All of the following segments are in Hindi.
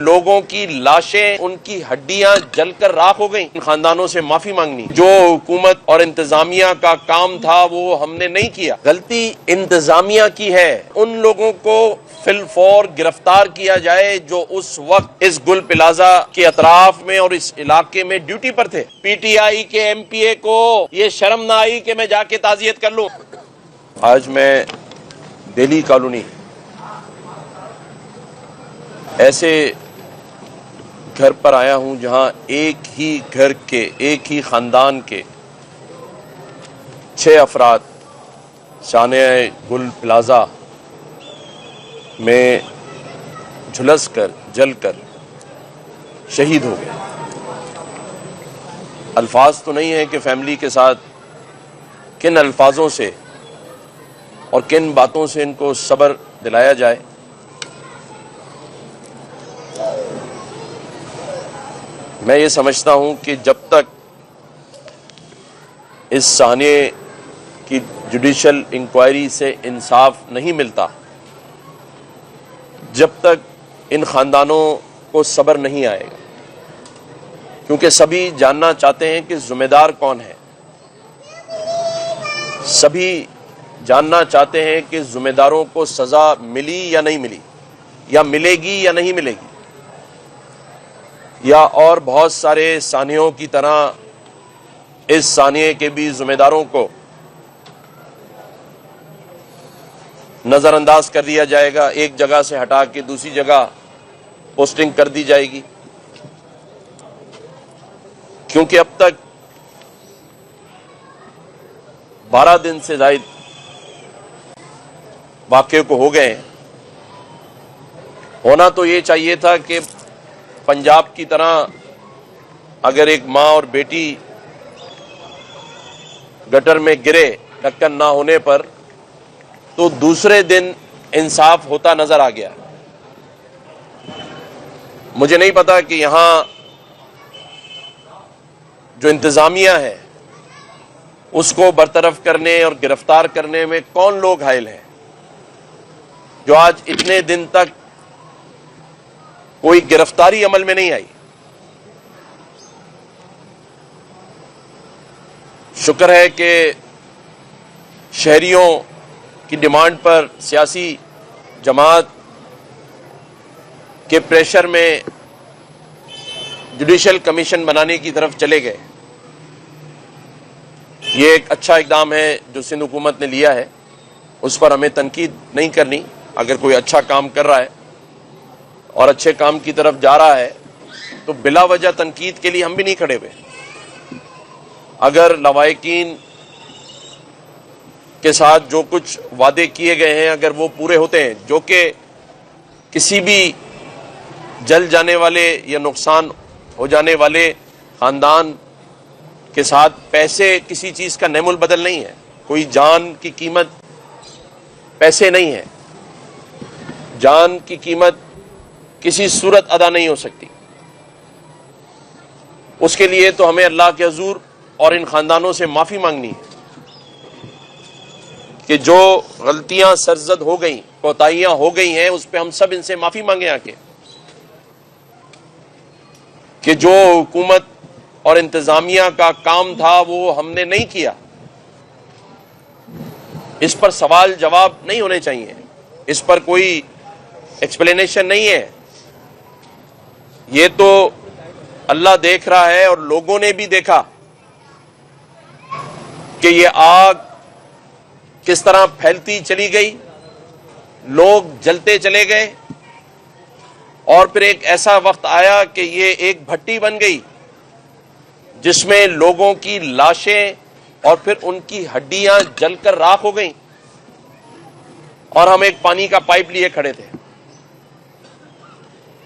लोगों की लाशें, उनकी हड्डियां जलकर राख हो गईं। खानदानों से माफी मांगनी। जो हुकूमत और इंतजामिया का काम था वो हमने नहीं किया, गलती इंतजामिया की है। उन लोगों को फिलफौर गिरफ्तार किया जाए जो उस वक्त इस गुल प्लाजा के अतराफ में और इस इलाके में ड्यूटी पर थे। पीटीआई के एमपीए को ये शर्म ना आई कि मैं जाके ताजियत कर लूं। आज मैं दिल्ली कॉलोनी ऐसे घर पर आया हूं जहां एक ही घर के, एक ही खानदान के 6 अफराद शाने गुल प्लाजा में झुलसकर, जलकर शहीद हो गए। अल्फाज तो नहीं है कि फैमिली के साथ किन अल्फाजों से और किन बातों से इनको सब्र दिलाया जाए। मैं ये समझता हूं कि जब तक इस सानिए की जुडिशल इंक्वायरी से इंसाफ नहीं मिलता, जब तक इन खानदानों को सब्र नहीं आएगा, क्योंकि सभी जानना चाहते हैं कि जिम्मेदार कौन है। सभी जानना चाहते हैं कि जिम्मेदारों को सजा मिली या नहीं मिली, या मिलेगी या नहीं मिलेगी, या और बहुत सारे सानियों की तरह इस सानिए के भी जिम्मेदारों को नजरअंदाज कर दिया जाएगा, एक जगह से हटा के दूसरी जगह पोस्टिंग कर दी जाएगी। क्योंकि अब तक 12 दिन से ज्यादा वाक़े को हो गए हैं। होना तो ये चाहिए था कि पंजाब की तरह अगर एक माँ और बेटी गटर में गिरे ढक्कन ना होने पर, तो दूसरे दिन इंसाफ होता नजर आ गया। मुझे नहीं पता कि यहां जो इंतजामिया है उसको बरतरफ करने और गिरफ्तार करने में कौन लोग घायल हैं, जो आज इतने दिन तक कोई गिरफ्तारी अमल में नहीं आई। शुक्र है कि शहरियों की डिमांड पर सियासी जमात के प्रेशर में जुडिशल कमीशन बनाने की तरफ चले गए। ये एक अच्छा इकदाम है जो सिंध हुकूमत ने लिया है, उस पर हमें तनकीद नहीं करनी। अगर कोई अच्छा काम कर रहा है और अच्छे काम की तरफ जा रहा है तो बिला वजह तनकीद के लिए हम भी नहीं खड़े हुए। अगर लवाहिकीन के साथ जो कुछ वादे किए गए हैं अगर वो पूरे होते हैं, जो कि किसी भी जल जाने वाले या नुकसान हो जाने वाले खानदान के साथ पैसे किसी चीज का नेमुल बदल नहीं है। कोई जान की कीमत पैसे नहीं है, जान की कीमत किसी सूरत अदा नहीं हो सकती। उसके लिए तो हमें अल्लाह के हुजूर और इन खानदानों से माफी मांगनी है कि जो गलतियां सरजद हो गई, कोताहियां हो गई हैं, उस पर हम सब इनसे माफी मांगे आके, कि जो हुकूमत और इंतजामिया का काम था वो हमने नहीं किया। इस पर सवाल जवाब नहीं होने चाहिए, इस पर कोई एक्सप्लेनेशन नहीं है। ये तो अल्लाह देख रहा है और लोगों ने भी देखा कि ये आग किस तरह फैलती चली गई, लोग जलते चले गए, और फिर एक ऐसा वक्त आया कि ये एक भट्टी बन गई जिसमें लोगों की लाशें और फिर उनकी हड्डियां जलकर राख हो गईं, और हम एक पानी का पाइप लिए खड़े थे।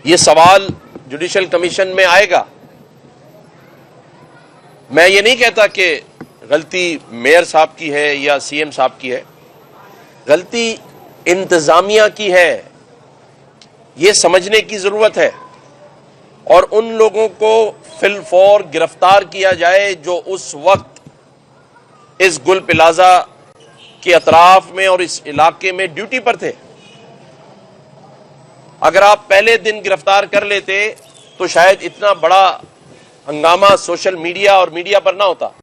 ये सवाल जुडिशल कमीशन में आएगा। मैं ये नहीं कहता कि गलती मेयर साहब की है या सीएम साहब की है, गलती इंतजामिया की है, ये समझने की जरूरत है। और उन लोगों को फिलफौर गिरफ्तार किया जाए जो उस वक्त इस गुल प्लाजा के अतराफ में और इस इलाके में ड्यूटी पर थे। अगर आप पहले दिन गिरफ्तार कर लेते तो शायद इतना बड़ा हंगामा सोशल मीडिया और मीडिया पर ना होता।